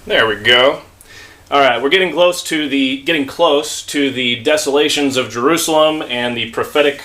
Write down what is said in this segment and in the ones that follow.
There we go. All right, we're getting close to the desolations of Jerusalem and the prophetic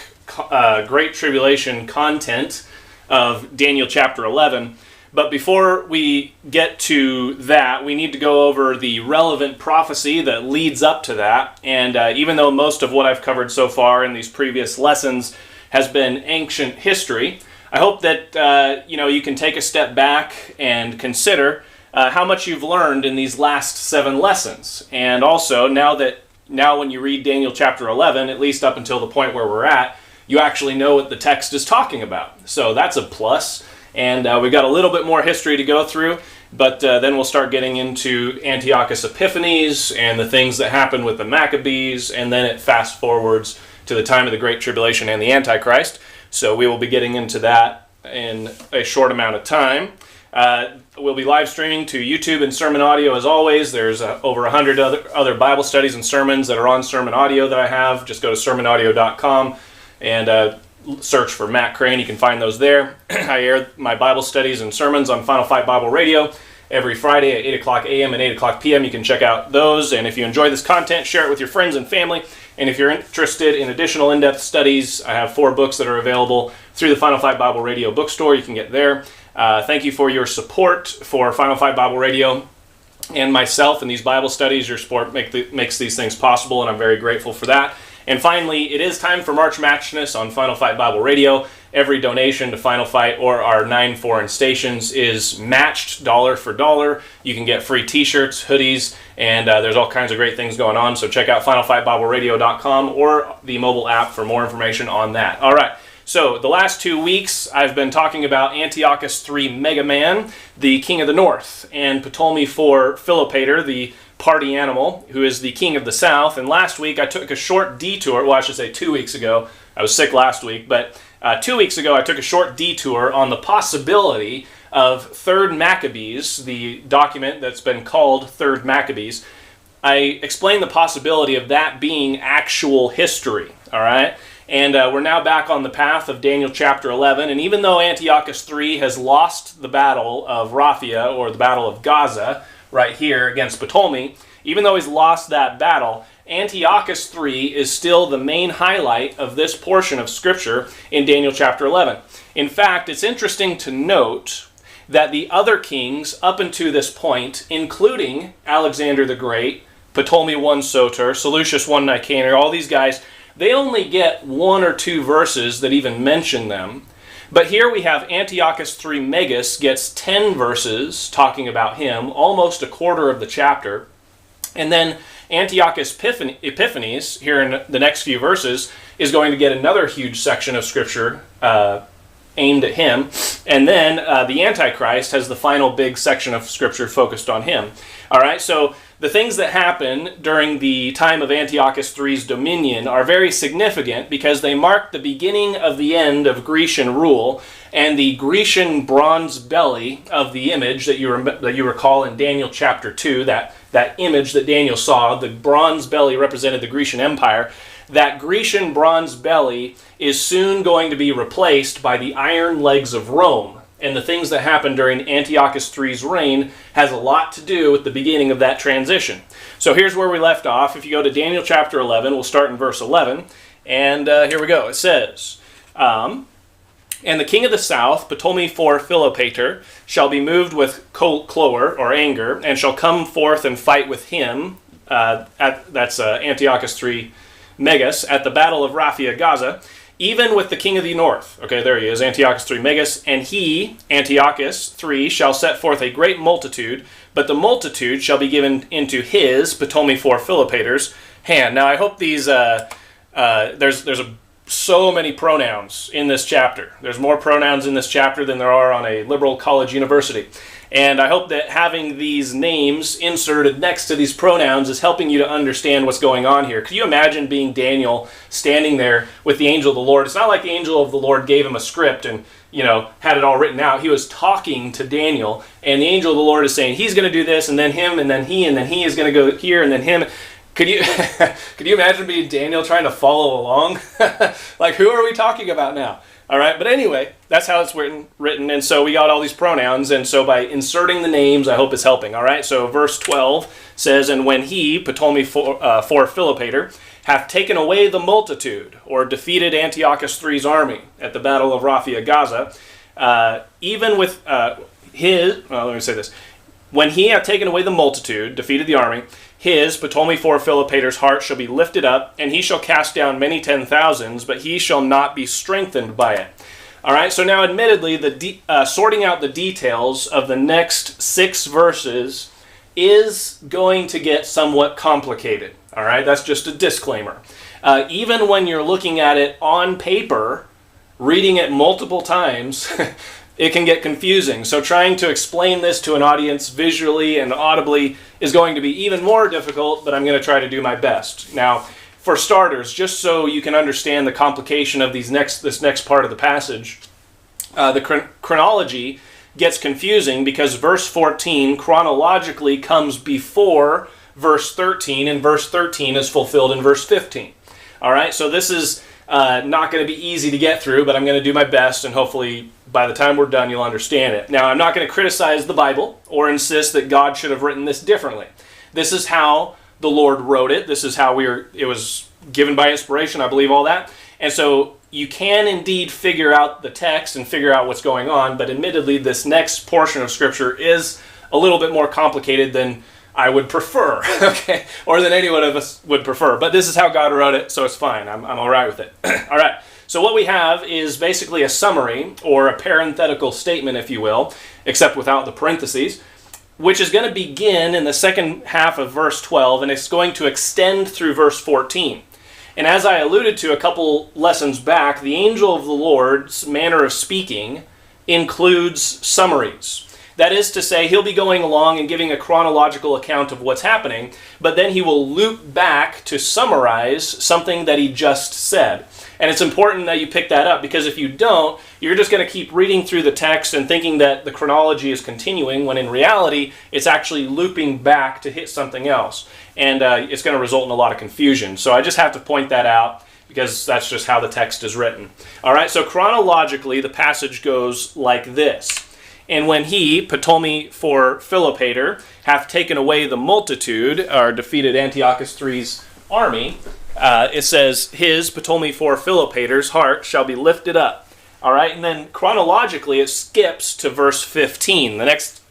Great Tribulation content of Daniel chapter 11. But before we get to that, we need to go over the relevant prophecy that leads up to that. And even though most of what I've covered so far in these previous lessons has been ancient history, I hope that you can take a step back and consider how much you've learned in these last 7 lessons. And also, now when you read Daniel chapter 11, at least up until the point where we're at, you actually know what the text is talking about. So that's a plus. And we've got a little bit more history to go through, but then we'll start getting into Antiochus Epiphanes and the things that happened with the Maccabees, and then it fast forwards to the time of the Great Tribulation and the Antichrist. So we will be getting into that in a short amount of time. We'll be live streaming to YouTube and Sermon Audio as always. There's over 100 other Bible studies and sermons that are on Sermon Audio that I have. Just go to sermonaudio.com and search for Matt Crane. You can find those there. I air my Bible studies and sermons on Final Fight Bible Radio every Friday at 8 o'clock a.m. and 8 o'clock p.m. You can check out those. And if you enjoy this content, share it with your friends and family. And if you're interested in additional in-depth studies, I have 4 books that are available through the Final Fight Bible Radio bookstore. You can get there. Thank you for your support for Final Fight Bible Radio and myself and these Bible studies. Your support makes these things possible, and I'm very grateful for that. And finally, it is time for March Matchness on Final Fight Bible Radio. Every donation to Final Fight or our 9 foreign stations is matched dollar for dollar. You can get free t-shirts, hoodies, and there's all kinds of great things going on. So check out finalfightbibleradio.com or the mobile app for more information on that. All right. So the last 2 weeks, I've been talking about Antiochus III Megaman, the king of the north, and Ptolemy IV Philopator, the party animal, who is the king of the south. And last week, I took a short detour. Well, I should say 2 weeks ago. I was sick last week, but 2 weeks ago, I took a short detour on the possibility of 3rd Maccabees, the document that's been called 3rd Maccabees. I explained the possibility of that being actual history, all right? And we're now back on the path of Daniel chapter 11. And even though Antiochus III has lost the battle of Rafia, or the battle of Gaza, right here against Ptolemy, even though he's lost that battle, Antiochus III is still the main highlight of this portion of Scripture in Daniel chapter 11. In fact, it's interesting to note that the other kings up until this point, including Alexander the Great, Ptolemy I Soter, Seleucus I Nicanor, all these guys, they only get 1 or 2 verses that even mention them. But here we have Antiochus III Megas gets 10 verses talking about him, almost a quarter of the chapter. And then Antiochus Epiphanes, here in the next few verses, is going to get another huge section of Scripture aimed at him. And then the Antichrist has the final big section of Scripture focused on him. All right, so the things that happen during the time of Antiochus III's dominion are very significant because they mark the beginning of the end of Grecian rule, and the Grecian bronze belly of the image that you recall in Daniel chapter 2, that image that Daniel saw, the bronze belly represented the Grecian Empire. That Grecian bronze belly is soon going to be replaced by the iron legs of Rome. And the things that happened during Antiochus III's reign has a lot to do with the beginning of that transition. So here's where we left off. If you go to Daniel chapter 11, we'll start in verse 11. And here we go. It says, And the king of the south, Ptolemy IV Philopator, shall be moved with choler, or anger, and shall come forth and fight with him. That's Antiochus III Megas, at the battle of Rafia, Gaza, even with the king of the north. Okay, there he is, Antiochus III Megas. And he, Antiochus III, shall set forth a great multitude, but the multitude shall be given into his, Ptolemy IV Philopator's, hand. Now, I hope these, there's so many pronouns in this chapter. There's more pronouns in this chapter than there are on a liberal college university. And I hope that having these names inserted next to these pronouns is helping you to understand what's going on here. Could you imagine being Daniel standing there with the angel of the Lord? It's not like the angel of the Lord gave him a script and, had it all written out. He was talking to Daniel, and the angel of the Lord is saying, he's going to do this, and then him, and then he is going to go here, and then him. Could you imagine being Daniel trying to follow along? Like, who are we talking about now? All right, but anyway, that's how it's written, and so we got all these pronouns, and so by inserting the names, I hope it's helping. All right, so verse 12 says, and when he, Ptolemy for Philopator, hath taken away the multitude, or defeated Antiochus III's army at the battle of Rafia, Gaza, even with when he hath taken away the multitude, defeated the army, his, Ptolemy Philopator's heart shall be lifted up, and he shall cast down many 10,000s, but he shall not be strengthened by it. All right, so now admittedly, sorting out the details of the next 6 verses is going to get somewhat complicated. All right, that's just a disclaimer. Even when you're looking at it on paper, reading it multiple times, it can get confusing. So trying to explain this to an audience visually and audibly is going to be even more difficult, but I'm going to try to do my best. Now, for starters, just so you can understand the complication of this next part of the passage, the chronology gets confusing because verse 14 chronologically comes before verse 13, and verse 13 is fulfilled in verse 15. All right, so this is not going to be easy to get through, but I'm going to do my best, and hopefully by the time we're done, you'll understand it. Now, I'm not going to criticize the Bible or insist that God should have written this differently. This is how the Lord wrote it. This is how it was given by inspiration, I believe all that. And so you can indeed figure out the text and figure out what's going on, but admittedly, this next portion of Scripture is a little bit more complicated than I would prefer, okay, or than any one of us would prefer. But this is how God wrote it, so it's fine. I'm all right with it. All right. So what we have is basically a summary or a parenthetical statement, if you will, except without the parentheses, which is going to begin in the second half of verse 12, and it's going to extend through verse 14. And as I alluded to a couple lessons back, the angel of the Lord's manner of speaking includes summaries. That is to say, he'll be going along and giving a chronological account of what's happening, but then he will loop back to summarize something that he just said. And it's important that you pick that up, because if you don't, you're just going to keep reading through the text and thinking that the chronology is continuing, when in reality, it's actually looping back to hit something else. And it's going to result in a lot of confusion. So I just have to point that out, because that's just how the text is written. All right, so chronologically, the passage goes like this. And when he, Ptolemy Philopator, hath taken away the multitude, or defeated Antiochus III's army, it says, his, Ptolemy Philopator's heart shall be lifted up. All right, and then chronologically it skips to verse 15. The next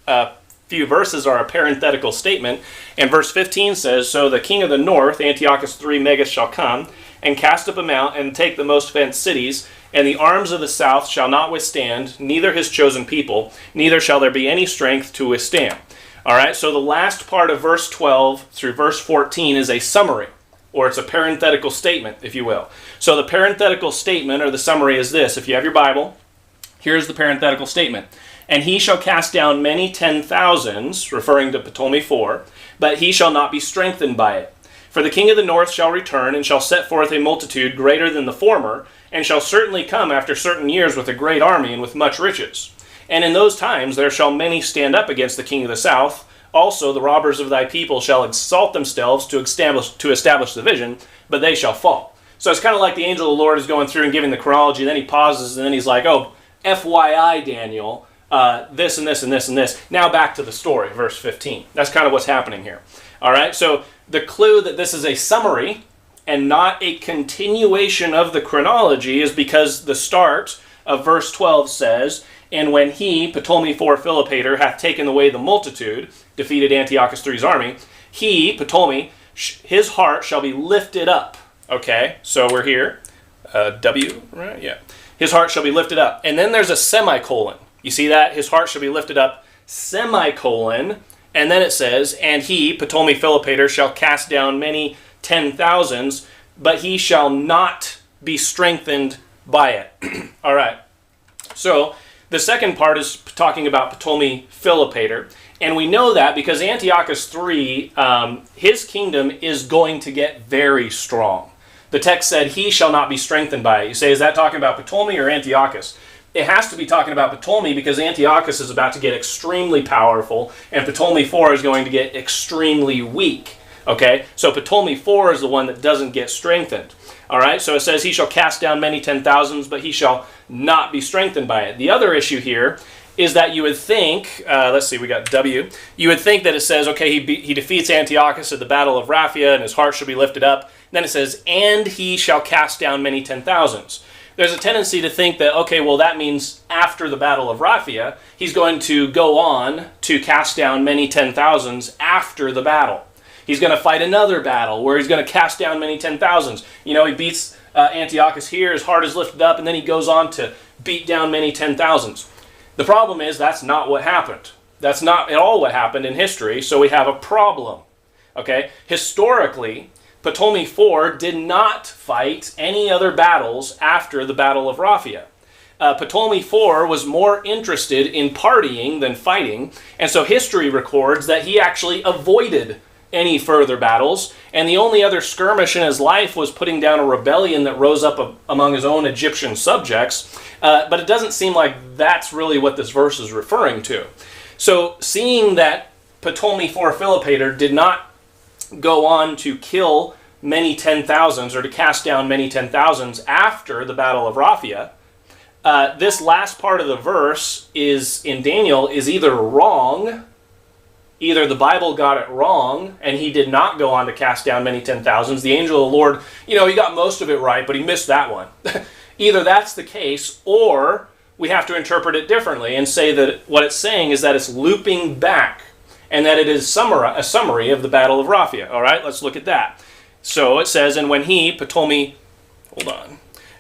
few verses are a parenthetical statement, and verse 15 says, so the king of the north, Antiochus III Megas, shall come, and cast up a mount, and take the most fenced cities, and the arms of the south shall not withstand, neither his chosen people, neither shall there be any strength to withstand. All right, so the last part of verse 12 through verse 14 is a summary, or it's a parenthetical statement, if you will. So the parenthetical statement, or the summary, is this. If you have your Bible, here's the parenthetical statement. And he shall cast down many 10,000s, referring to Ptolemy IV, but he shall not be strengthened by it. For the king of the north shall return, and shall set forth a multitude greater than the former, and shall certainly come after certain years with a great army and with much riches. And in those times there shall many stand up against the king of the south. Also the robbers of thy people shall exalt themselves to establish the vision, but they shall fall. So it's kind of like the angel of the Lord is going through and giving the chronology, and then he pauses, and then he's like, oh, FYI, Daniel, this and this and this and this. Now back to the story, verse 15. That's kind of what's happening here. All right, so the clue that this is a summary and not a continuation of the chronology is because the start of verse 12 says, and when he, Ptolemy Philopator, hath taken away the multitude, defeated Antiochus III's army, he, Ptolemy, his heart shall be lifted up. Okay, so we're here. W, right? Yeah. His heart shall be lifted up. And then there's a semicolon. You see that? His heart shall be lifted up, semicolon. And then it says, and he, Ptolemy Philopator, shall cast down many 10,000s, but he shall not be strengthened by it. All right. So the second part is talking about Ptolemy Philopator. And we know that because Antiochus III, his kingdom is going to get very strong. The text said, he shall not be strengthened by it. You say, is that talking about Ptolemy or Antiochus? It has to be talking about Ptolemy because Antiochus is about to get extremely powerful, and Ptolemy IV is going to get extremely weak. Okay, so Ptolemy IV is the one that doesn't get strengthened. All right, so it says he shall cast down many 10,000s, but he shall not be strengthened by it. The other issue here is that you would think, let's see, we got W. You would think that it says, okay, he defeats Antiochus at the battle of Rafia, and his heart shall be lifted up. Then it says, and he shall cast down many 10,000s. There's a tendency to think that, okay, well, that means after the battle of Rafia, he's going to go on to cast down many 10,000s after the battle. He's going to fight another battle where he's going to cast down many 10,000s. You know, he beats Antiochus here, his heart is lifted up, and then he goes on to beat down many 10,000s. The problem is that's not what happened. That's not at all what happened in history, so we have a problem. Okay? Historically, Ptolemy IV did not fight any other battles after the Battle of Rafia. Ptolemy IV was more interested in partying than fighting, and so history records that he actually avoided any further battles, and the only other skirmish in his life was putting down a rebellion that rose up among his own Egyptian subjects, but it doesn't seem like that's really what this verse is referring to. So seeing that Ptolemy IV Philopator did not go on to kill many 10,000s or to cast down many 10,000s after the Battle of Rafia, this last part of the verse is in Daniel is either wrong. Either the Bible got it wrong, and he did not go on to cast down many 10,000s. The angel of the Lord, he got most of it right, but he missed that one. Either that's the case, or we have to interpret it differently and say that what it's saying is that it's looping back, and that it is a summary of the Battle of Rafia. All right, let's look at that. So it says, and when he, Ptolemy IV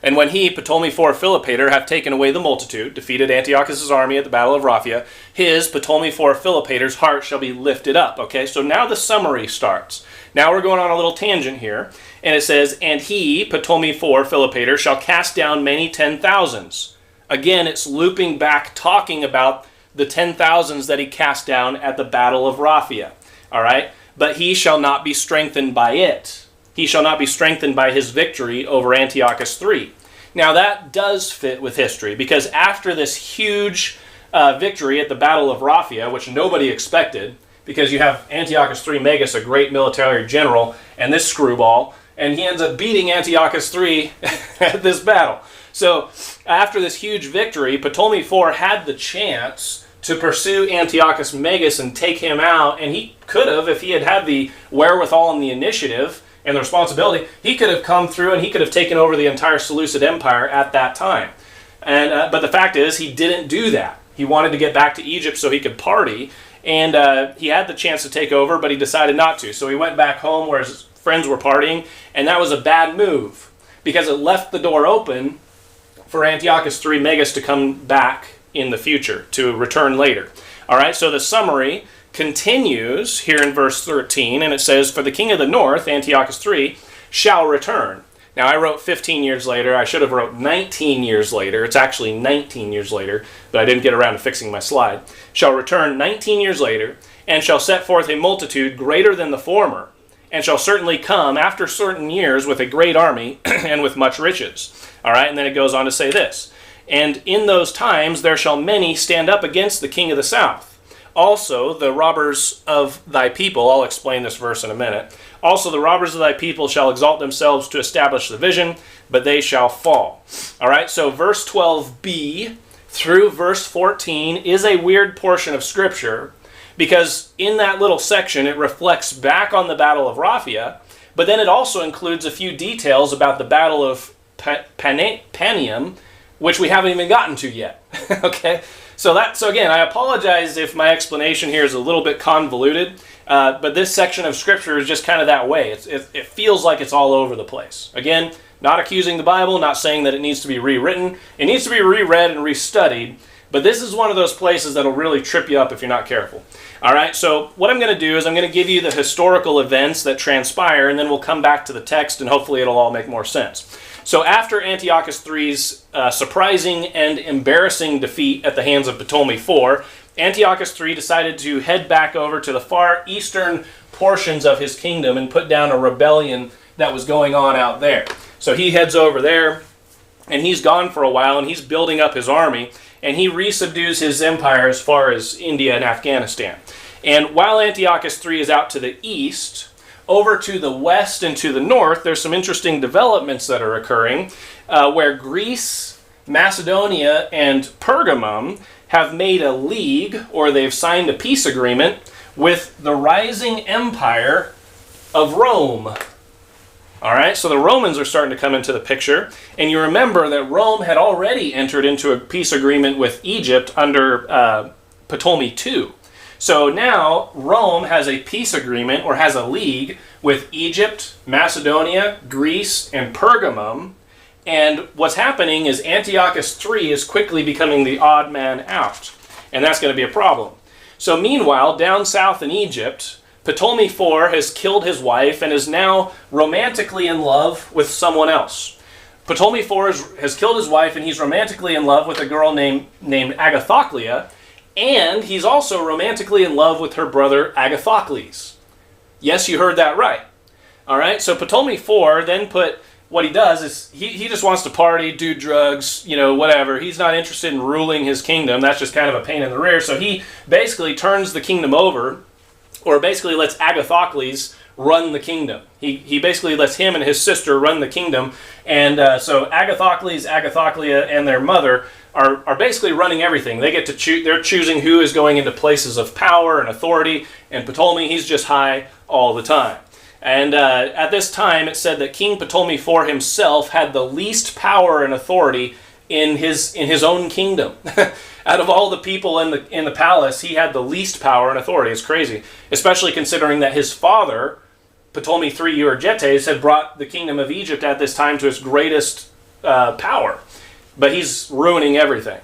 Philopator, hath taken away the multitude, defeated Antiochus' army at the battle of Rafia, his, Ptolemy IV Philopator's heart shall be lifted up. Okay, so now the summary starts. Now we're going on a little tangent here, and it says, and he, Ptolemy IV Philopator, shall cast down many 10,000s. Again, it's looping back, talking about the 10,000s that he cast down at the battle of Rafia. All right, but he shall not be strengthened by it. He shall not be strengthened by his victory over Antiochus III. Now that does fit with history, because after this huge victory at the Battle of Rafia, which nobody expected, because you have Antiochus III Magus, a great military general, and this screwball, and he ends up beating Antiochus III at this battle. So after this huge victory, Ptolemy IV had the chance to pursue Antiochus Magus and take him out, and he could have, if he had had the wherewithal and the initiative and the responsibility, he could have come through and he could have taken over the entire Seleucid Empire at that time. And but the fact is, he didn't do that. He wanted to get back to Egypt so he could party, and he had the chance to take over, but he decided not to. So he went back home where his friends were partying, and that was a bad move, because it left the door open for Antiochus III Magus to come back in the future, to return later. All right, so the summary continues here in verse 13, and it says, for the king of the north, Antiochus III, shall return. Now I wrote 15 years later. I should have wrote 19 years later. It's actually 19 years later, but I didn't get around to fixing my slide. Shall return 19 years later, and shall set forth a multitude greater than the former, and shall certainly come after certain years with a great army and with much riches. All right, and then it goes on to say this, and in those times there shall many stand up against the king of the south. Also, the robbers of thy people, I'll explain this verse in a minute. Also, the robbers of thy people shall exalt themselves to establish the vision, but they shall fall. All right, so verse 12b through verse 14 is a weird portion of Scripture, because in that little section it reflects back on the Battle of Rafia, but then it also includes a few details about the Battle of Panium, which we haven't even gotten to yet. Okay? So again, I apologize if my explanation here is a little bit convoluted, but this section of Scripture is just kind of that way. It feels like it's all over the place. Again, not accusing the Bible, not saying that it needs to be rewritten. It needs to be reread and restudied, but this is one of those places that'll really trip you up if you're not careful. All right, so what I'm going to do is I'm going to give you the historical events that transpire, and then we'll come back to the text, and hopefully it'll all make more sense. So after Antiochus III's surprising and embarrassing defeat at the hands of Ptolemy IV, Antiochus III decided to head back over to the far eastern portions of his kingdom and put down a rebellion that was going on out there. So he heads over there, and he's gone for a while, and he's building up his army, and he resubdues his empire as far as India and Afghanistan. And while Antiochus III is out to the east, over to the west and to the north, there's some interesting developments that are occurring where Greece, Macedonia, and Pergamum have made a league, or they've signed a peace agreement with the rising empire of Rome. All right, so the Romans are starting to come into the picture, and you remember that Rome had already entered into a peace agreement with Egypt under Ptolemy II. So now Rome has a peace agreement, or has a league, with Egypt, Macedonia, Greece, and Pergamum. And what's happening is Antiochus III is quickly becoming the odd man out. And that's going to be a problem. So meanwhile, down south in Egypt, Ptolemy IV has killed his wife and is now romantically in love with someone else. Ptolemy IV has killed his wife, and he's romantically in love with a girl named Agathoclea. And he's also romantically in love with her brother Agathocles. Yes, you heard that right. All right, so Ptolemy IV then what he does is he just wants to party, do drugs, whatever. He's not interested in ruling his kingdom. That's just kind of a pain in the rear. So he basically turns the kingdom over, or basically lets Agathocles run the kingdom. He basically lets him and his sister run the kingdom. And so Agathocles, Agathoclea, and their mother are basically running everything. They get to choose. They're choosing who is going into places of power and authority. And Ptolemy, he's just high all the time. And at this time, it said that King Ptolemy IV himself had the least power and authority in his own kingdom. Out of all the people in the palace, he had the least power and authority. It's crazy, especially considering that his father, Ptolemy III Euergetes, had brought the kingdom of Egypt at this time to its greatest power. But he's ruining everything.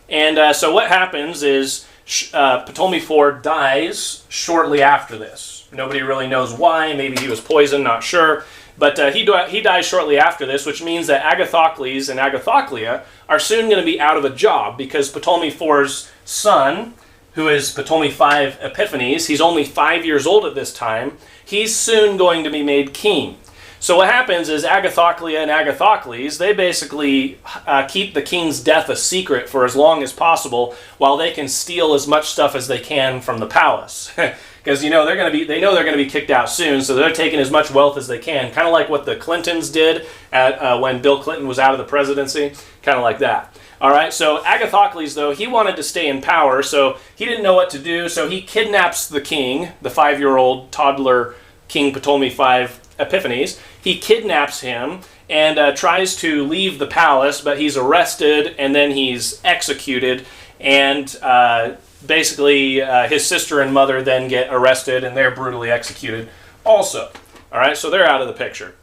And so what happens is Ptolemy IV dies shortly after this. Nobody really knows why. Maybe he was poisoned, not sure. But he dies shortly after this, which means that Agathocles and Agathoclea are soon going to be out of a job, because Ptolemy IV's son, who is Ptolemy V Epiphanes, he's only 5 years old at this time, he's soon going to be made king. So what happens is Agathoclea and Agathocles, they basically keep the king's death a secret for as long as possible, while they can steal as much stuff as they can from the palace. Because they know they're going to be kicked out soon, so they're taking as much wealth as they can, kind of like what the Clintons did when Bill Clinton was out of the presidency, kind of like that. All right, so Agathocles, though, he wanted to stay in power, so he didn't know what to do, so he kidnaps the king, the 5-year-old toddler King Ptolemy V Epiphanes. He kidnaps him and tries to leave the palace, but he's arrested and then he's executed, and basically his sister and mother then get arrested and they're brutally executed also. All right, so they're out of the picture.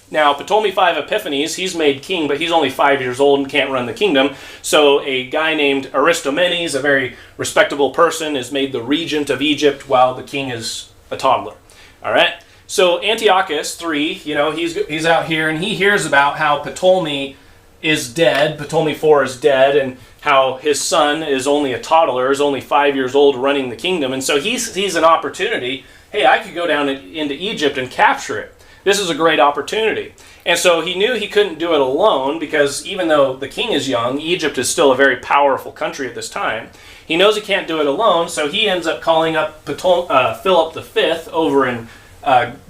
Now, Ptolemy V Epiphanes, he's made king, but he's only 5 years old and can't run the kingdom. So a guy named Aristomenes, a very respectable person, is made the regent of Egypt while the king is a toddler. All right. So Antiochus III, he's out here and he hears about how Ptolemy is dead, Ptolemy IV is dead, and how his son is only a toddler, is only 5 years old, running the kingdom. And so he sees an opportunity. Hey, I could go down into Egypt and capture it. This is a great opportunity. And so he knew he couldn't do it alone, because even though the king is young, Egypt is still a very powerful country at this time. He knows he can't do it alone, so he ends up calling up Philip V over in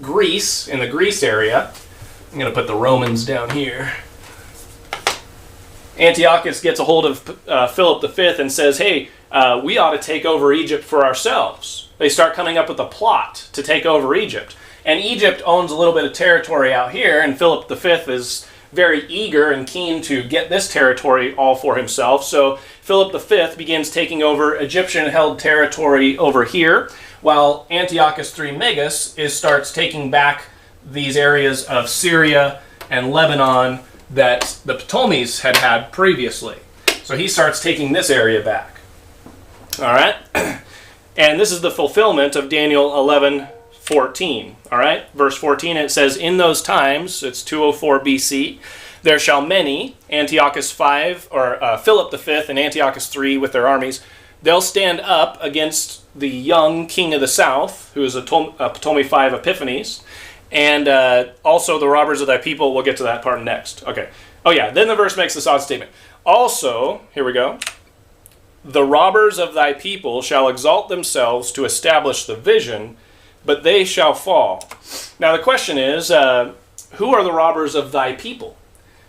Greece, in the Greece area. I'm going to put the Romans down here. Antiochus gets a hold of Philip V and says, hey, we ought to take over Egypt for ourselves. They start coming up with a plot to take over Egypt. And Egypt owns a little bit of territory out here, and Philip V is very eager and keen to get this territory all for himself. So Philip V begins taking over Egyptian-held territory over here, while Antiochus III Megas starts taking back these areas of Syria and Lebanon that the Ptolemies had previously. So he starts taking this area back. All right? And this is the fulfillment of Daniel 11:14. All right? Verse 14, it says, in those times, it's 204 BC, there shall many, Antiochus V, or Philip V and Antiochus III with their armies, they'll stand up against the young king of the south, who is Ptolemy V Epiphanes, and also the robbers of thy people. We'll get to that part next. Okay. Oh yeah, then the verse makes this odd statement. Also, here we go. The robbers of thy people shall exalt themselves to establish the vision. but they shall fall. Now the question is, who are the robbers of thy people?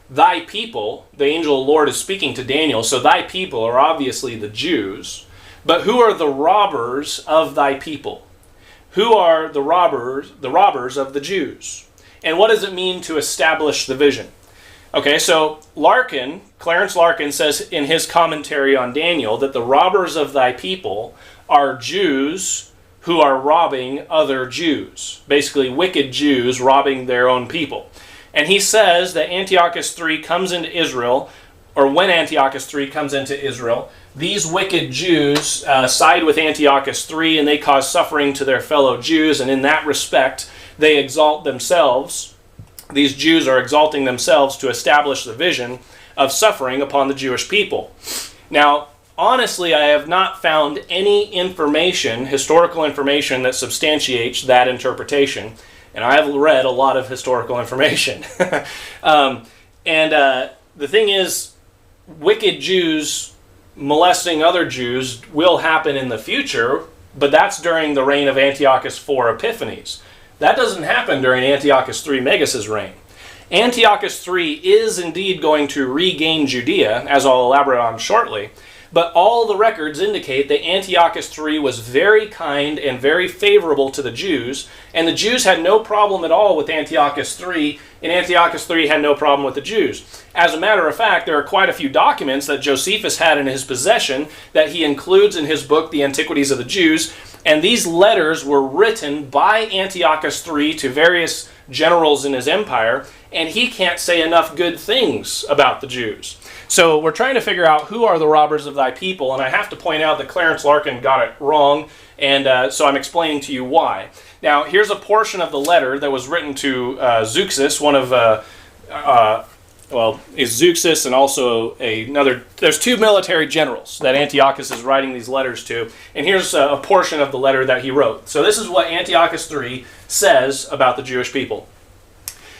Thy people, the angel of the Lord is speaking to Daniel, so thy people are obviously the Jews. But who are the robbers of thy people? Who are the robbers of the Jews? And what does it mean to establish the vision? Okay, so Clarence Larkin says in his commentary on Daniel that the robbers of thy people are Jews who are robbing other Jews. Basically, wicked Jews robbing their own people. And he says that Antiochus III comes into Israel, or when Antiochus III comes into Israel, these wicked Jews side with Antiochus III and they cause suffering to their fellow Jews, and in that respect, they exalt themselves. These Jews are exalting themselves to establish the vision of suffering upon the Jewish people. Now, honestly, I have not found any information, historical information, that substantiates that interpretation. And I have read a lot of historical information. The thing is, wicked Jews molesting other Jews will happen in the future, but that's during the reign of Antiochus IV Epiphanes. That doesn't happen during Antiochus III Megas's reign. Antiochus III is indeed going to regain Judea, as I'll elaborate on shortly, but all the records indicate that Antiochus III was very kind and very favorable to the Jews, and the Jews had no problem at all with Antiochus III, and Antiochus III had no problem with the Jews. As a matter of fact, there are quite a few documents that Josephus had in his possession that he includes in his book, The Antiquities of the Jews, and these letters were written by Antiochus III to various generals in his empire, and he can't say enough good things about the Jews. So we're trying to figure out who are the robbers of thy people, and I have to point out that Clarence Larkin got it wrong, and so I'm explaining to you why. Now, here's a portion of the letter that was written to Zeuxis, one of, is Zeuxis and also another, there's two military generals that Antiochus is writing these letters to, and here's a portion of the letter that he wrote. So this is what Antiochus III says about the Jewish people.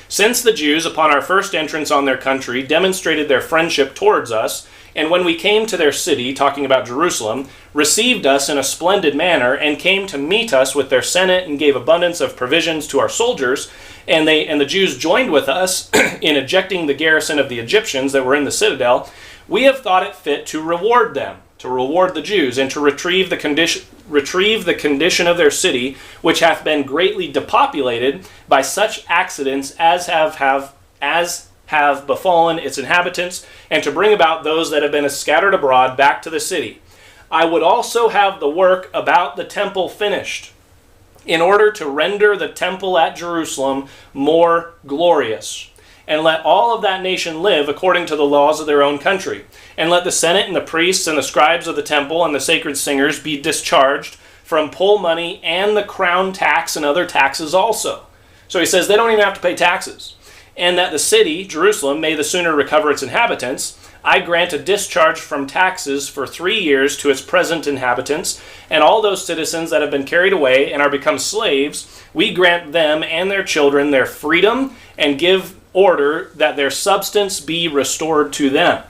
Since the Jews, upon our first entrance on their country, demonstrated their friendship towards us, and when we came to their city, talking about Jerusalem, received us in a splendid manner, and came to meet us with their senate, and gave abundance of provisions to our soldiers, and the Jews joined with us in ejecting the garrison of the Egyptians that were in the citadel, we have thought it fit to reward them, to reward the Jews, and to retrieve the condition of their city, which hath been greatly depopulated by such accidents as have befallen its inhabitants, and to bring about those that have been scattered abroad back to the city. I would also have the work about the temple finished, in order to render the temple at Jerusalem more glorious. And let all of that nation live according to the laws of their own country. And let the senate and the priests and the scribes of the temple and the sacred singers be discharged from poll money and the crown tax and other taxes also. So he says they don't even have to pay taxes. And that the city, Jerusalem, may the sooner recover its inhabitants. I grant a discharge from taxes for 3 years to its present inhabitants, and all those citizens that have been carried away and are become slaves, we grant them and their children their freedom, and give order that their substance be restored to them.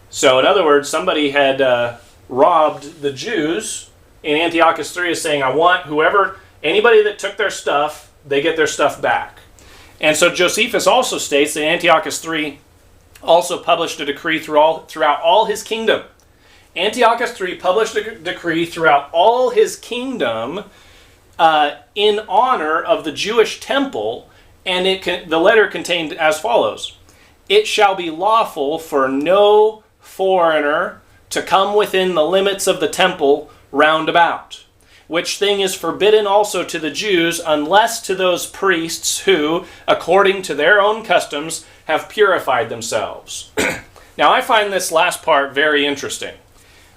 So in other words, somebody had robbed the Jews, and Antiochus III is saying, I want anybody that took their stuff, they get their stuff back. And so Josephus also states that Antiochus III also published a decree throughout all his kingdom. Antiochus III published a decree throughout all his kingdom in honor of the Jewish temple, and the letter contained as follows: it shall be lawful for no foreigner to come within the limits of the temple round about, which thing is forbidden also to the Jews, unless to those priests who, according to their own customs, have purified themselves. Now, I find this last part very interesting.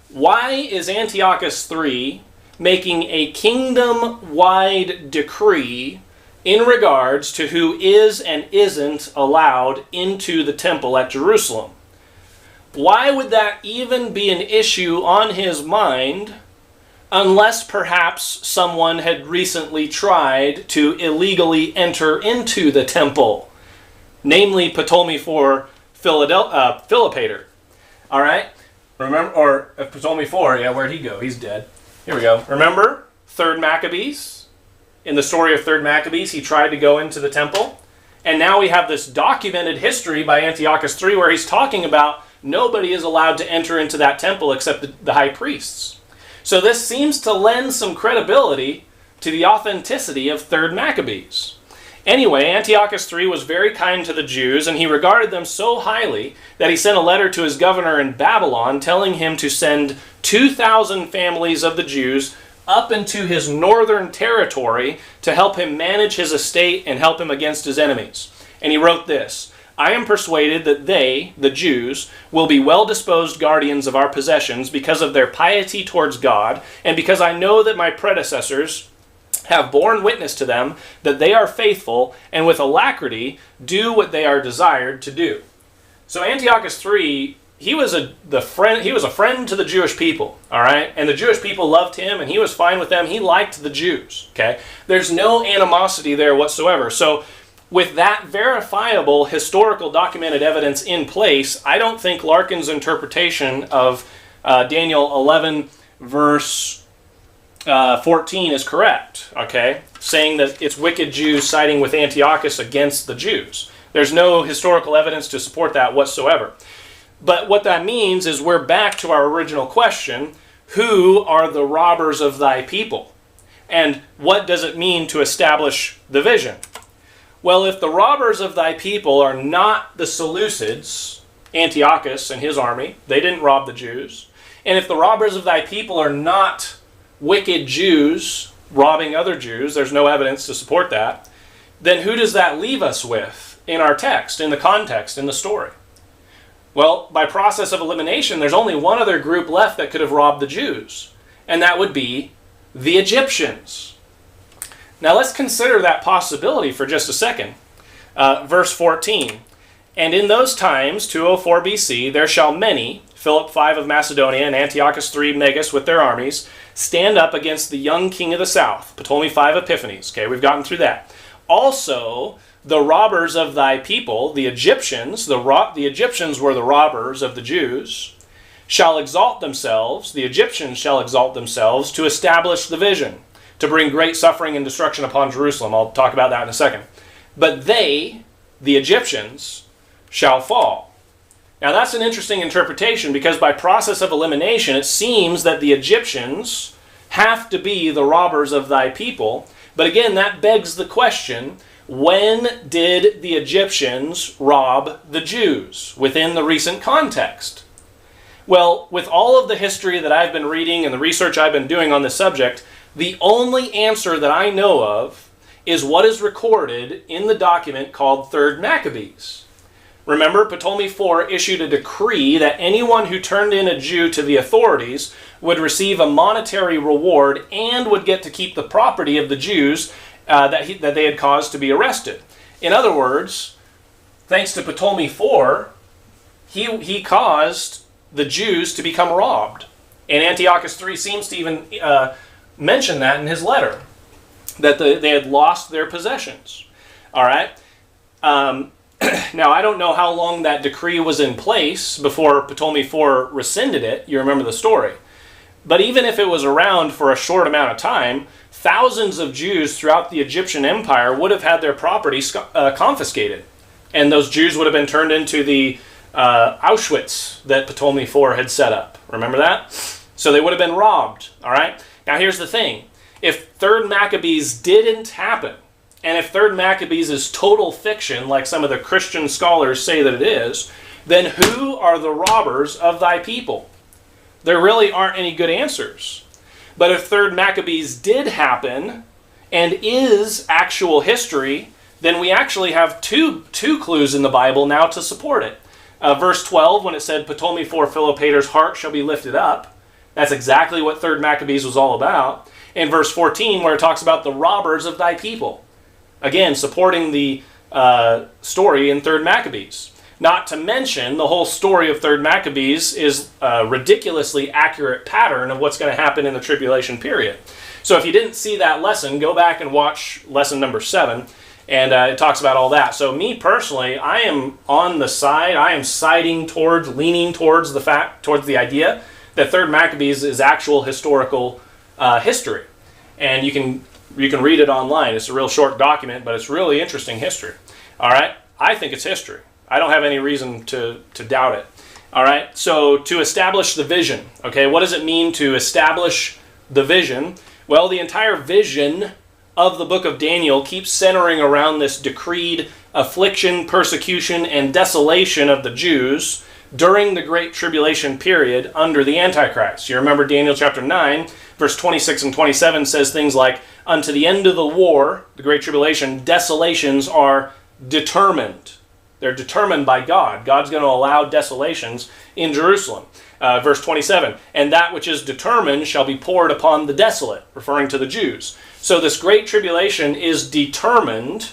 Why is Antiochus III making a kingdom-wide decree in regards to who is and isn't allowed into the temple at Jerusalem? Why would that even be an issue on his mind, unless perhaps someone had recently tried to illegally enter into the temple? Namely, Ptolemy IV Philopator. All right? Remember, or Ptolemy IV, yeah, where'd he go? He's dead. Here we go. Remember? 3rd Maccabees? in the story of 3rd Maccabees, he tried to go into the temple. And now we have this documented history by Antiochus 3 where he's talking about nobody is allowed to enter into that temple except the high priests. So this seems to lend some credibility to the authenticity of 3rd Maccabees. Anyway, Antiochus 3 was very kind to the Jews, and he regarded them so highly that he sent a letter to his governor in Babylon telling him to send 2,000 families of the Jews up into his northern territory to help him manage his estate and help him against his enemies. And he wrote this, I am persuaded that they, the Jews, will be well-disposed guardians of our possessions because of their piety towards God, and because I know that my predecessors have borne witness to them that they are faithful and with alacrity do what they are desired to do. So Antiochus 3, he was a friend to the Jewish people, all right? And the Jewish people loved him, and he was fine with them. He liked the Jews, okay? There's no animosity there whatsoever. So with that verifiable historical documented evidence in place, I don't think Larkin's interpretation of Daniel 11 verse 14 is correct, okay? Saying that it's wicked Jews siding with Antiochus against the Jews. There's no historical evidence to support that whatsoever. But what that means is we're back to our original question, who are the robbers of thy people? And what does it mean to establish the vision? Well, if the robbers of thy people are not the Seleucids, Antiochus and his army, they didn't rob the Jews. And if the robbers of thy people are not wicked Jews robbing other Jews, there's no evidence to support that, then who does that leave us with in our text, in the context, in the story? Well, by process of elimination, there's only one other group left that could have robbed the Jews, and that would be the Egyptians. Now let's consider that possibility for just a second. Verse 14, and in those times, 204 BC, there shall many, Philip 5 of Macedonia and Antiochus 3 Megas with their armies, stand up against the young king of the south, Ptolemy 5 Epiphanes. Okay, we've gotten through that. Also, the robbers of thy people, the Egyptians, the Egyptians were the robbers of the Jews, shall exalt themselves, the Egyptians shall exalt themselves to establish the vision, to bring great suffering and destruction upon Jerusalem. I'll talk about that in a second. But they, the Egyptians, shall fall. Now that's an interesting interpretation because by process of elimination, it seems that the Egyptians have to be the robbers of thy people. But again, that begs the question, when did the Egyptians rob the Jews within the recent context? Well, with all of the history that I've been reading and the research I've been doing on this subject, the only answer that I know of is what is recorded in the document called 3rd Maccabees. Remember, Ptolemy IV issued a decree that anyone who turned in a Jew to the authorities would receive a monetary reward and would get to keep the property of the Jews that they had caused to be arrested. In other words, thanks to Ptolemy IV, he caused the Jews to become robbed. And Antiochus III seems to even mention that in his letter, that they had lost their possessions. All right? Now, I don't know how long that decree was in place before Ptolemy IV rescinded it. You remember the story. But even if it was around for a short amount of time, thousands of Jews throughout the Egyptian Empire would have had their property confiscated. And those Jews would have been turned into the Auschwitz that Ptolemy IV had set up. Remember that? So they would have been robbed. All right? Now here's the thing. If 3rd Maccabees didn't happen, and if 3rd Maccabees is total fiction, like some of the Christian scholars say that it is, then who are the robbers of thy people? There really aren't any good answers. But if 3rd Maccabees did happen, and is actual history, then we actually have two clues in the Bible now to support it. Verse 12, when it said, Ptolemy IV Philopator's heart shall be lifted up, that's exactly what 3rd Maccabees was all about. And verse 14, where it talks about the robbers of thy people. Again, supporting the story in 3rd Maccabees. Not to mention, the whole story of 3rd Maccabees is a ridiculously accurate pattern of what's going to happen in the tribulation period. So if you didn't see that lesson, go back and watch lesson number 7, and it talks about all that. So me personally, I am on the side, I am leaning towards the idea that 3rd Maccabees is actual historical history. And you can You can read it online. It's a real short document, but it's really interesting history. All right? I think it's history. I don't have any reason to doubt it. All right? So to establish the vision, okay, what does it mean to establish the vision? Well, the entire vision of the book of Daniel keeps centering around this decreed affliction, persecution, and desolation of the Jews during the Great Tribulation period under the Antichrist. You remember Daniel chapter 9, verse 26 and 27 says things like, unto the end of the war, the Great Tribulation, desolations are determined. They're determined by God. God's going to allow desolations in Jerusalem. Verse 27, and that which is determined shall be poured upon the desolate, referring to the Jews. So this Great Tribulation is determined,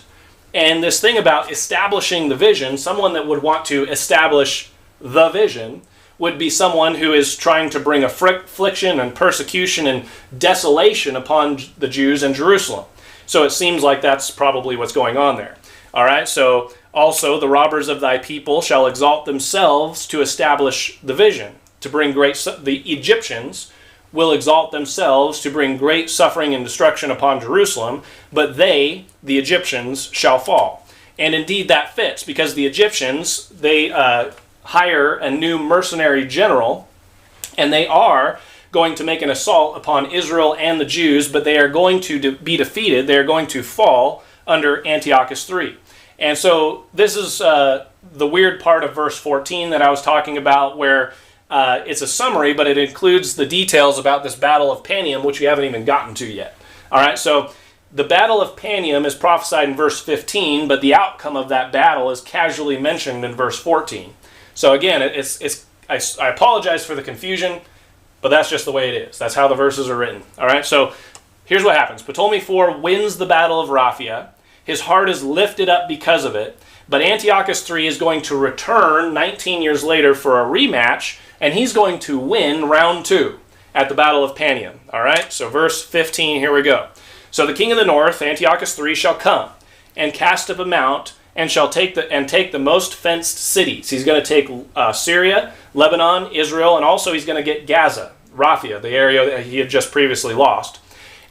and this thing about establishing the vision, someone that would want to establish the vision would be someone who is trying to bring affliction and persecution and desolation upon the Jews in Jerusalem. So it seems like that's probably what's going on there. All right, so also the robbers of thy people shall exalt themselves to establish the vision, to bring the Egyptians will exalt themselves to bring great suffering and destruction upon Jerusalem, but they, the Egyptians, shall fall. And indeed that fits, because the Egyptians, they hire a new mercenary general, and they are going to make an assault upon Israel and the Jews, but they are going to be defeated. They are going to fall under Antiochus III. And so this is the weird part of verse 14 that I was talking about, where it's a summary, but it includes the details about this battle of Panium, which we haven't even gotten to yet. All right, so the battle of Panium is prophesied in verse 15, but the outcome of that battle is casually mentioned in verse 14. So again, I apologize for the confusion, but that's just the way it is. That's how the verses are written. All right, so here's what happens. Ptolemy IV wins the battle of Rafia. His heart is lifted up because of it, but Antiochus III is going to return 19 years later for a rematch, and he's going to win round 2 at the Battle of Panium. All right, so verse 15, here we go. So the king of the north, Antiochus III, shall come and cast up a mount, and shall take the most fenced cities. He's going to take Syria, Lebanon, Israel, and also he's going to get Gaza, Rafia, the area that he had just previously lost.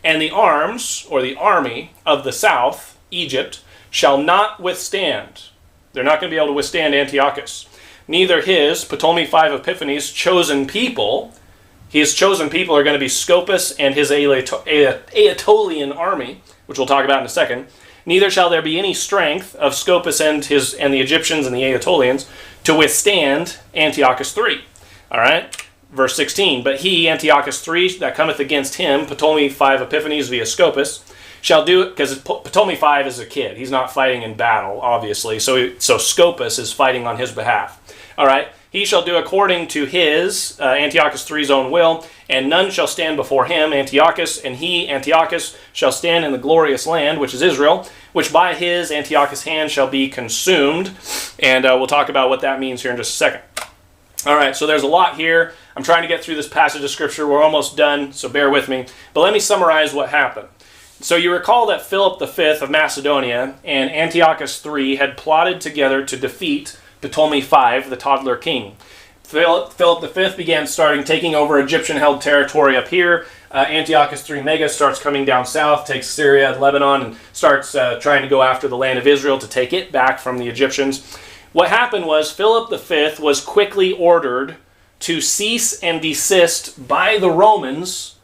And the arms, or the army of the south, Egypt, shall not withstand. They're not going to be able to withstand Antiochus. Neither his, Ptolemy V Epiphanes, chosen people, his chosen people are going to be Scopas and his Aetolian army, which we'll talk about in a second. Neither shall there be any strength of Scopas and the Egyptians and the Aetolians to withstand Antiochus III. All right, verse 16. But he, Antiochus III, that cometh against him, Ptolemy V Epiphanes via Scopas, shall do it, because Ptolemy V is a kid. He's not fighting in battle, obviously. So Scopas is fighting on his behalf. All right, he shall do according to his, Antiochus III's own will, and none shall stand before him, Antiochus, and he, Antiochus, shall stand in the glorious land, which is Israel, which by his, Antiochus' hand, shall be consumed. And we'll talk about what that means here in just a second. All right, so there's a lot here. I'm trying to get through this passage of Scripture. We're almost done, so bear with me. But let me summarize what happened. So you recall that Philip V of Macedonia and Antiochus III had plotted together to defeat Ptolemy V, the toddler king. Philip V began taking over Egyptian-held territory up here. Antiochus III Mega starts coming down south, takes Syria and Lebanon, and starts trying to go after the land of Israel to take it back from the Egyptians. What happened was Philip V was quickly ordered to cease and desist by the Romans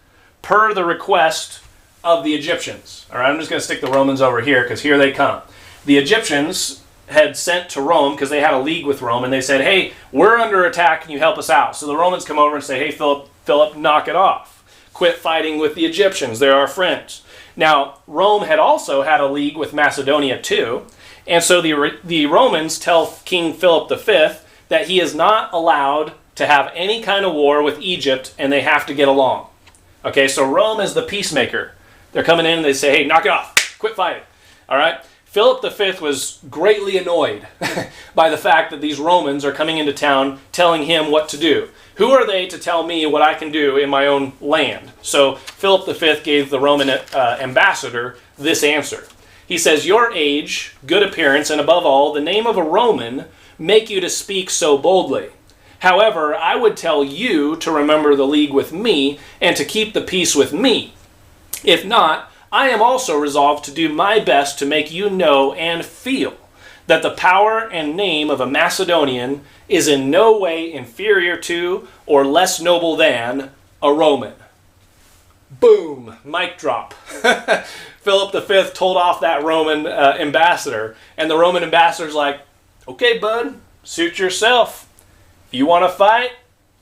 per the request of the Egyptians. All right, I'm just going to stick the Romans over here because here they come. The Egyptians had sent to Rome because they had a league with Rome, and they said, hey, we're under attack, can you help us out? So the Romans come over and say, hey, Philip, knock it off. Quit fighting with the Egyptians, they're our friends. Now, Rome had also had a league with Macedonia too, and so the Romans tell King Philip V that he is not allowed to have any kind of war with Egypt, and they have to get along. Okay, so Rome is the peacemaker. They're coming in and they say, hey, knock it off, quit fighting. All right? Philip V was greatly annoyed by the fact that these Romans are coming into town telling him what to do. Who are they to tell me what I can do in my own land? So Philip V gave the Roman ambassador this answer. He says, your age, good appearance, and above all, the name of a Roman make you to speak so boldly. However, I would tell you to remember the league with me and to keep the peace with me. If not, I am also resolved to do my best to make you know and feel that the power and name of a Macedonian is in no way inferior to or less noble than a Roman. Boom, mic drop. Philip V told off that Roman ambassador, and the Roman ambassador's like, okay, bud, suit yourself. If you want to fight,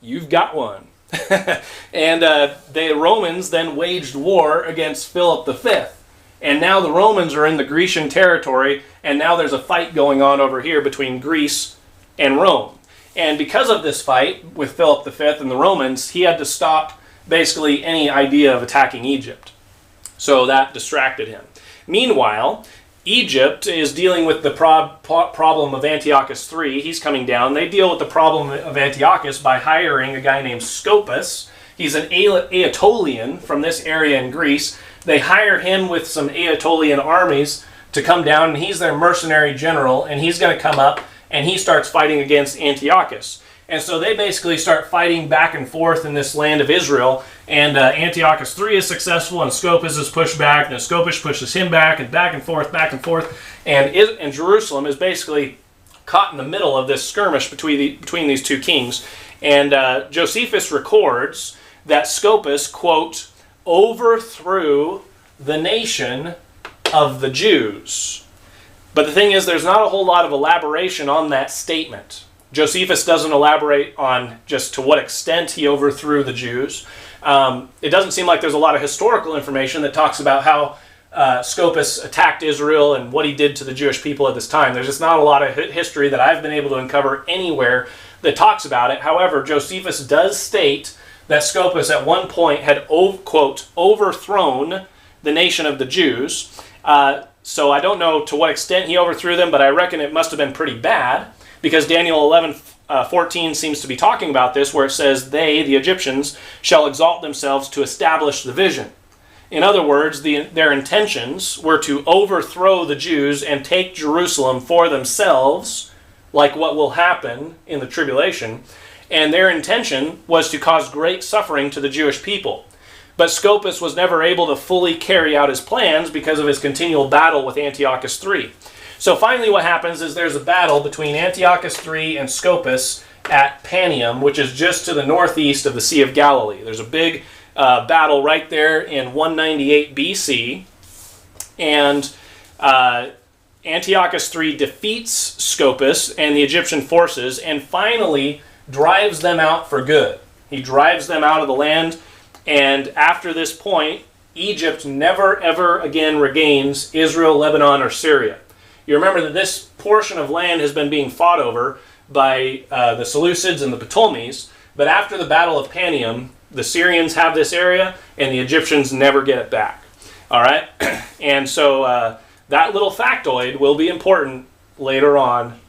you've got one. And the Romans then waged war against Philip V. And now the Romans are in the Grecian territory, and now there's a fight going on over here between Greece and Rome. And because of this fight with Philip V and the Romans, he had to stop basically any idea of attacking Egypt. So that distracted him. Meanwhile, Egypt is dealing with the problem of Antiochus III. He's coming down. They deal with the problem of Antiochus by hiring a guy named Scopas. He's an Aetolian from this area in Greece. They hire him with some Aetolian armies to come down, and he's their mercenary general, and he's going to come up, and he starts fighting against Antiochus. And so they basically start fighting back and forth in this land of Israel, and Antiochus III is successful, and Scopas is pushed back, and Scopas pushes him back and forth, and Jerusalem is basically caught in the middle of this skirmish between these two kings. And Josephus records that Scopas, quote, overthrew the nation of the Jews. But the thing is, there's not a whole lot of elaboration on that statement. Josephus doesn't elaborate on just to what extent he overthrew the Jews. It doesn't seem like there's a lot of historical information that talks about how Scopas attacked Israel and what he did to the Jewish people at this time. There's just not a lot of history that I've been able to uncover anywhere that talks about it. However, Josephus does state that Scopas at one point had, quote, overthrown the nation of the Jews. So I don't know to what extent he overthrew them, but I reckon it must have been pretty bad, because Daniel 11:14 seems to be talking about this, where it says, they, the Egyptians, shall exalt themselves to establish the vision. In other words, their intentions were to overthrow the Jews and take Jerusalem for themselves, like what will happen in the tribulation. And their intention was to cause great suffering to the Jewish people. But Scopas was never able to fully carry out his plans because of his continual battle with Antiochus III. So finally what happens is there's a battle between Antiochus III and Scopas at Panium, which is just to the northeast of the Sea of Galilee. There's a big battle right there in 198 BC. And Antiochus III defeats Scopas and the Egyptian forces and finally drives them out for good. He drives them out of the land, and after this point, Egypt never ever again regains Israel, Lebanon, or Syria. You remember that this portion of land has been being fought over by the Seleucids and the Ptolemies, but after the Battle of Panium, the Syrians have this area, and the Egyptians never get it back. All right? And so that little factoid will be important later on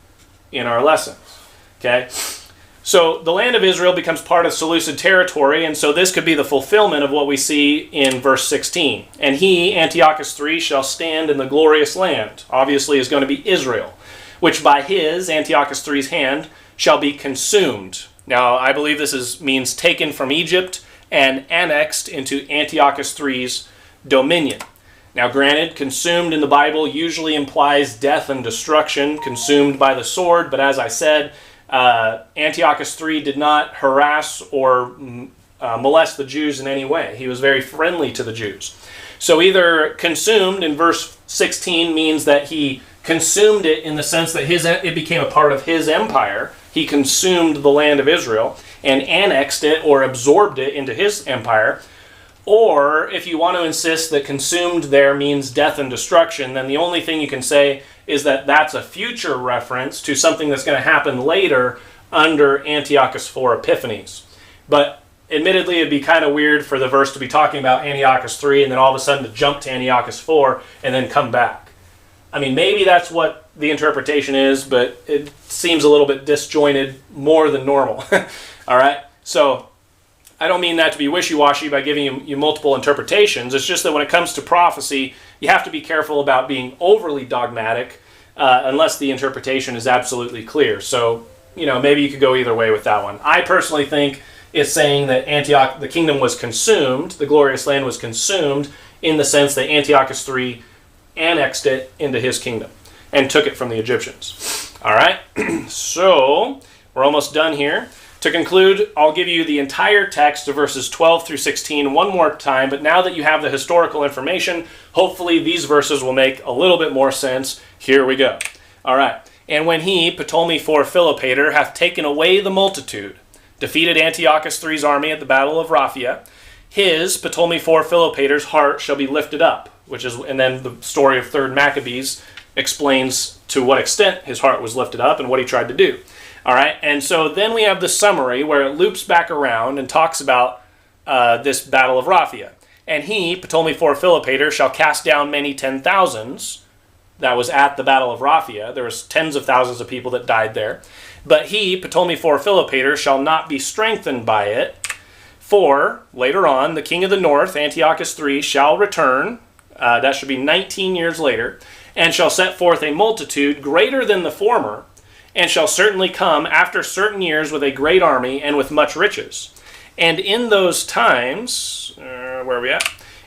in our lessons. Okay? So the land of Israel becomes part of Seleucid territory, and so this could be the fulfillment of what we see in verse 16. And he, Antiochus III, shall stand in the glorious land, obviously is going to be Israel, which by his, Antiochus III's hand, shall be consumed. Now, I believe this means taken from Egypt and annexed into Antiochus III's dominion. Now, granted, consumed in the Bible usually implies death and destruction, consumed by the sword, but as I said, Antiochus III did not harass or molest the Jews in any way. He was very friendly to the Jews. So either consumed in verse 16 means that he consumed it in the sense that it became a part of his empire. He consumed the land of Israel and annexed it or absorbed it into his empire. Or if you want to insist that consumed there means death and destruction, then the only thing you can say is that that's a future reference to something that's going to happen later under Antiochus IV Epiphanes. But admittedly, it'd be kind of weird for the verse to be talking about Antiochus III and then all of a sudden to jump to Antiochus IV and then come back. I mean, maybe that's what the interpretation is, but it seems a little bit disjointed more than normal. All right? So I don't mean that to be wishy-washy by giving you multiple interpretations. It's just that when it comes to prophecy, you have to be careful about being overly dogmatic unless the interpretation is absolutely clear. So, maybe you could go either way with that one. I personally think It's saying that Antioch, the kingdom was consumed, the glorious land was consumed, in the sense that Antiochus III annexed it into his kingdom and took it from the Egyptians. All right, so we're almost done here. To conclude, I'll give you the entire text of verses 12 through 16 one more time, but now that you have the historical information, hopefully these verses will make a little bit more sense. Here we go. All right. And when he, Ptolemy IV Philopator, hath taken away the multitude, defeated Antiochus III's army at the battle of Rafia, his, Ptolemy IV Philopator's heart shall be lifted up, and then the story of 3rd Maccabees explains to what extent his heart was lifted up and what he tried to do. All right, and so then we have the summary where it loops back around and talks about this battle of Rafia. And he, Ptolemy IV Philopator, shall cast down many 10,000s. That was at the battle of Rafia. There was tens of thousands of people that died there. But he, Ptolemy IV Philopator, shall not be strengthened by it. For, later on, the king of the north, Antiochus III, shall return. That should be 19 years later. And shall set forth a multitude greater than the former, and shall certainly come after certain years with a great army and with much riches. And in those times, where are we at?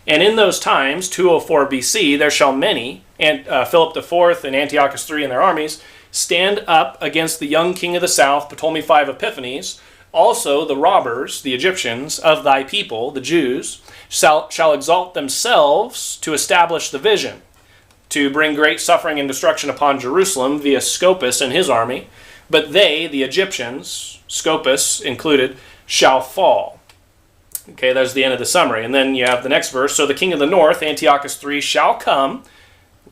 And in those times, 204 BC, there shall many, and Philip IV and Antiochus III and their armies, stand up against the young king of the south, Ptolemy V Epiphanes. Also the robbers, the Egyptians, of thy people, the Jews, shall exalt themselves to establish the vision, to bring great suffering and destruction upon Jerusalem via Scopas and his army. But they, the Egyptians, Scopas included, shall fall. Okay, that's the end of the summary. And then you have the next verse. So the king of the north, Antiochus III, shall come,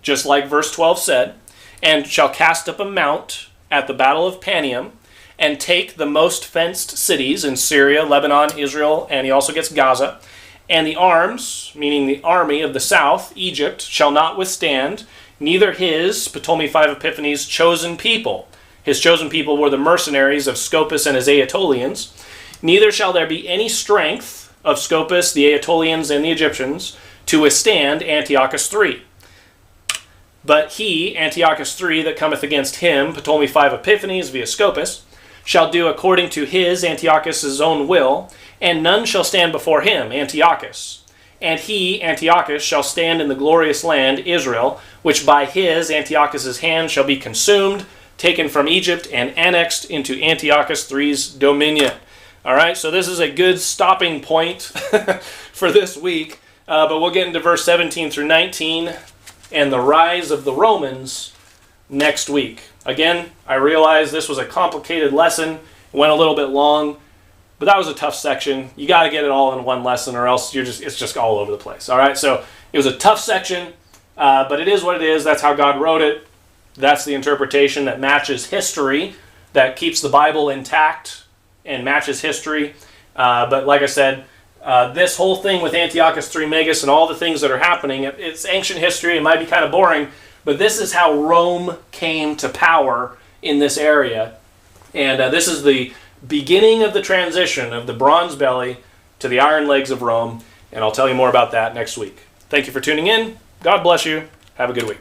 just like verse 12 said, and shall cast up a mount at the battle of Panium, and take the most fenced cities in Syria, Lebanon, Israel, and he also gets Gaza. And the arms, meaning the army of the south, Egypt, shall not withstand, neither his, Ptolemy V Epiphanes, chosen people. His chosen people were the mercenaries of Scopas and his Aetolians. Neither shall there be any strength of Scopas, the Aetolians, and the Egyptians to withstand Antiochus III. But he, Antiochus III, that cometh against him, Ptolemy V Epiphanes via Scopas, shall do according to his, Antiochus' own will, and none shall stand before him, Antiochus. And he, Antiochus, shall stand in the glorious land, Israel, which by his, Antiochus' hand, shall be consumed, taken from Egypt, and annexed into Antiochus III's dominion. All right, so this is a good stopping point for this week, but we'll get into verse 17 through 19 and the rise of the Romans next week. Again, I realize this was a complicated lesson, went a little bit long, but that was a tough section. You got to get it all in one lesson, or else it's just all over the place. All right, so it was a tough section, but it is what it is. That's how God wrote it. That's the interpretation that matches history, that keeps the Bible intact and matches history. But like I said, this whole thing with Antiochus III Megas and all the things that are happening, it's ancient history. It might be kind of boring, but this is how Rome came to power in this area. And this is the beginning of the transition of the bronze belly to the iron legs of Rome. And I'll tell you more about that next week. Thank you for tuning in. God bless you. Have a good week.